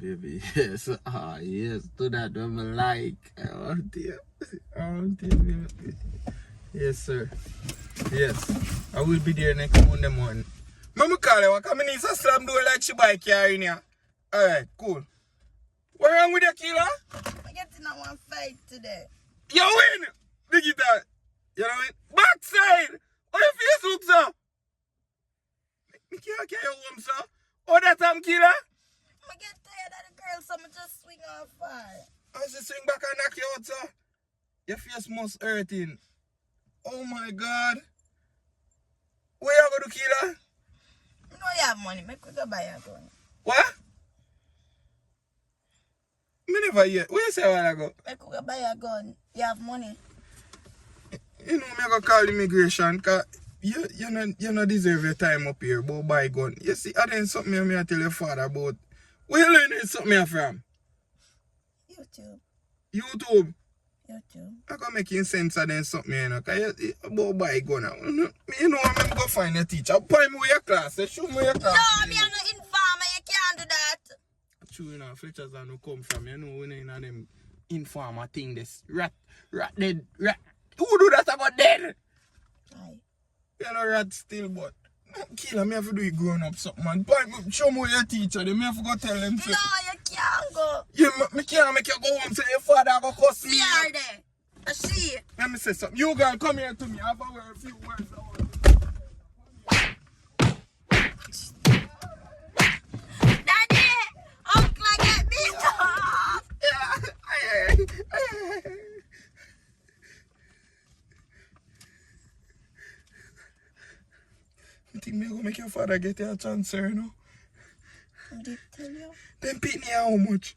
baby. Yes. Ah, yes. Do that when I like. Oh, dear. Oh, dear, baby. Yes, sir. Yes. I will be there next Monday morning. Mama call you. Come in, so slam door like she buy car in here. Alright, cool. What wrong with your killer? I get in that one fight today. You win! Digital. You know it? Backside! Oh, your face looks up! Me can't carry you home, sir. Oh, that time, killer? I get tired of the girl, so I just swing off fire. I should swing back and knock you out, sir. Your face must hurting. Oh, my God. Where you going to killer? You know you have money. Make we go buy a gun. What? Me never hear. Where you say a while ago? Make we go buy a gun. You have money. You know, me go call immigration because you not deserve your time up here about buy gun. You see, I didn't something me I tell your father about. Where you learning something here from? YouTube. YouTube? YouTube. I can make you sense of then something, you know, because you about buy gun. You know, I'm go find a teacher. Point me with your class. Show me your class. No, me I'm not informer. You can't do that. True, you know, Fletchers are no come from. You know, when you know them informer thing, this rat dead, rat. Who do that about dead? Aye. You know, rat still, but killer, me have to do it grown up something, man. Point me, show me your teacher, then me have to go tell them. No, you can't go. Yeah, me can't make you go home say your father go cuss me. Me are there. I see. Let me say something. You girl, come here to me. I have a few words. Daddy, uncle, get me off. You think me go make your father get a chance, sir, you know? What did he tell you? Then pay me how much?